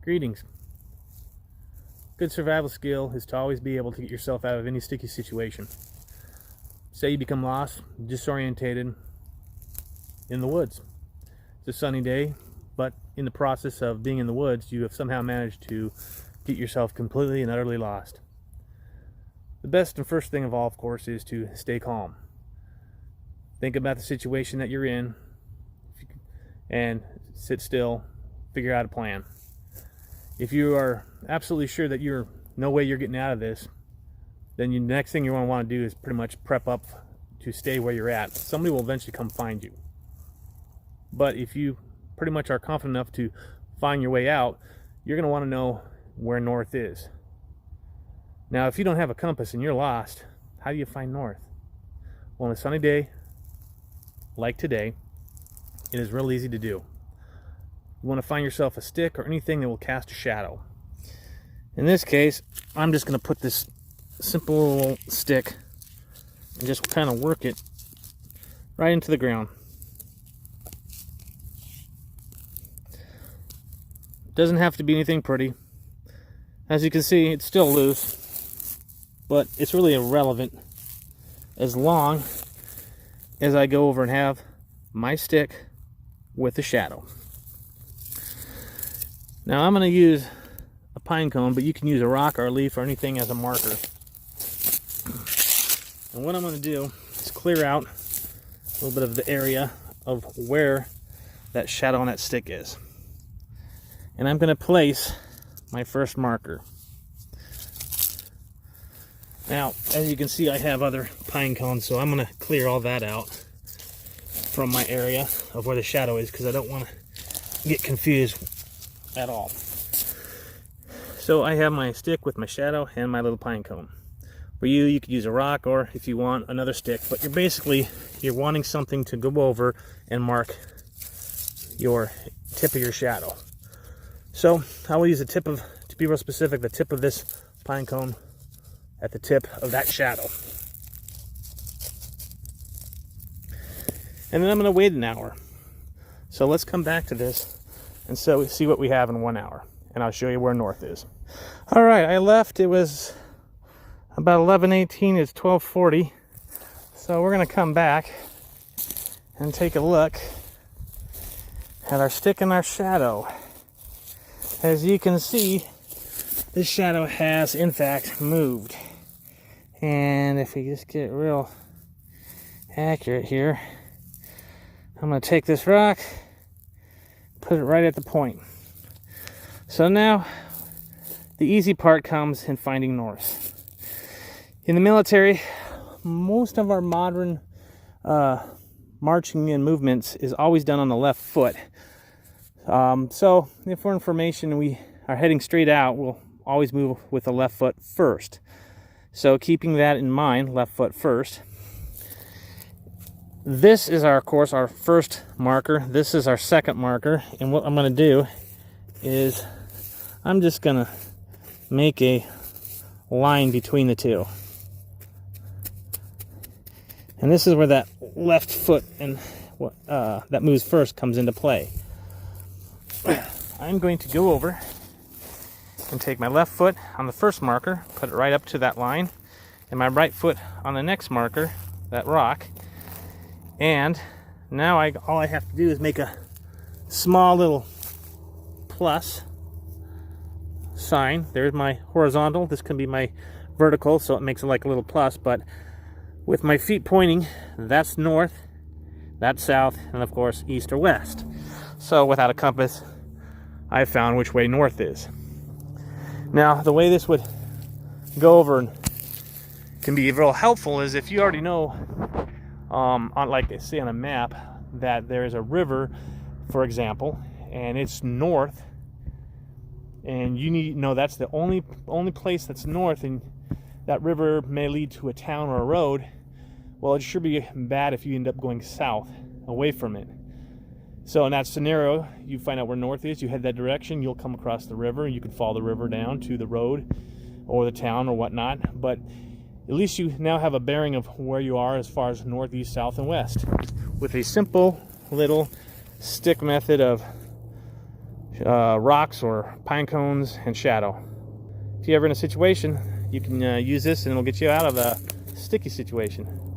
Greetings. Good survival skill is to always be able to get yourself out of any sticky situation. Say you become lost, disorientated in the woods. It's a sunny day, but in the process of being in the woods, you have somehow managed to get yourself completely and utterly lost. The best and first thing of all, of course, is to stay calm. Think about the situation that you're in and sit still, figure out a plan. If you are absolutely sure that you're no way you're getting out of this, then the next thing you want to do is pretty much prep up to stay where you're at. Somebody will eventually come find you. But if you pretty much are confident enough to find your way out, you're going to want to know where north is. Now, if you don't have a compass and you're lost, how do you find north? Well, on a sunny day like today, it is real easy to do. You want to find yourself a stick or anything that will cast a shadow. In this case, I'm just going to put this simple little stick and just kind of work it right into the ground. Doesn't have to be anything pretty. As you can see, it's still loose, but it's really irrelevant as long as I go over and have my stick with a shadow. Now I'm going to use a pine cone, but you can use a rock or a leaf or anything as a marker. And what I'm going to do is clear out a little bit of the area of where that shadow on that stick is. And I'm going to place my first marker. Now, as you can see, I have other pine cones, so I'm going to clear all that out from my area of where the shadow is, because I don't want to get confused at all. So I have my stick with my shadow and my little pine cone. For you, you could use a rock, or if you want, another stick, but you're wanting something to go over and mark your tip of your shadow. So I will use the tip of, to be real specific, the tip of this pine cone at the tip of that shadow. And then I'm going to wait an hour. So let's come back to this and so see what we have in 1 hour. And I'll show you where north is. All right, I left. It was about 11:18. It's 12:40. So we're going to come back and take a look at our stick and our shadow. As you can see, this shadow has, in fact, moved. And if we just get real accurate here, I'm going to take this rock, put it right at the point. So now, the easy part comes in finding north. In the military, most of our modern marching and movements is always done on the left foot. So, for information, we are heading straight out, we'll always move with the left foot first. So, keeping that in mind, left foot first. This is, of course, our first marker. This is our second marker. And what I'm going to do is I'm just going to make a line between the two. And this is where that left foot and that moves first comes into play. I'm going to go over and take my left foot on the first marker, put it right up to that line, and my right foot on the next marker, that rock. And now all I have to do is make a small little plus sign. There's my horizontal. This can be my vertical, so it makes it like a little plus. But with my feet pointing, that's north, that's south, and of course east or west. So without a compass, I found which way north is. Now, the way this would go over and can be real helpful is if you already know, like I see on a map, that there is a river, for example, and it's north, and you need to know that's the only place that's north, and that river may lead to a town or a road. Well, it sure be bad if you end up going south, away from it. So in that scenario, you find out where north is, you head that direction, you'll come across the river, you can follow the river down to the road or the town or whatnot, but at least you now have a bearing of where you are as far as north, east, south, and west with a simple little stick method of rocks or pine cones and shadow. If you're ever in a situation, you can use this and it'll get you out of a sticky situation.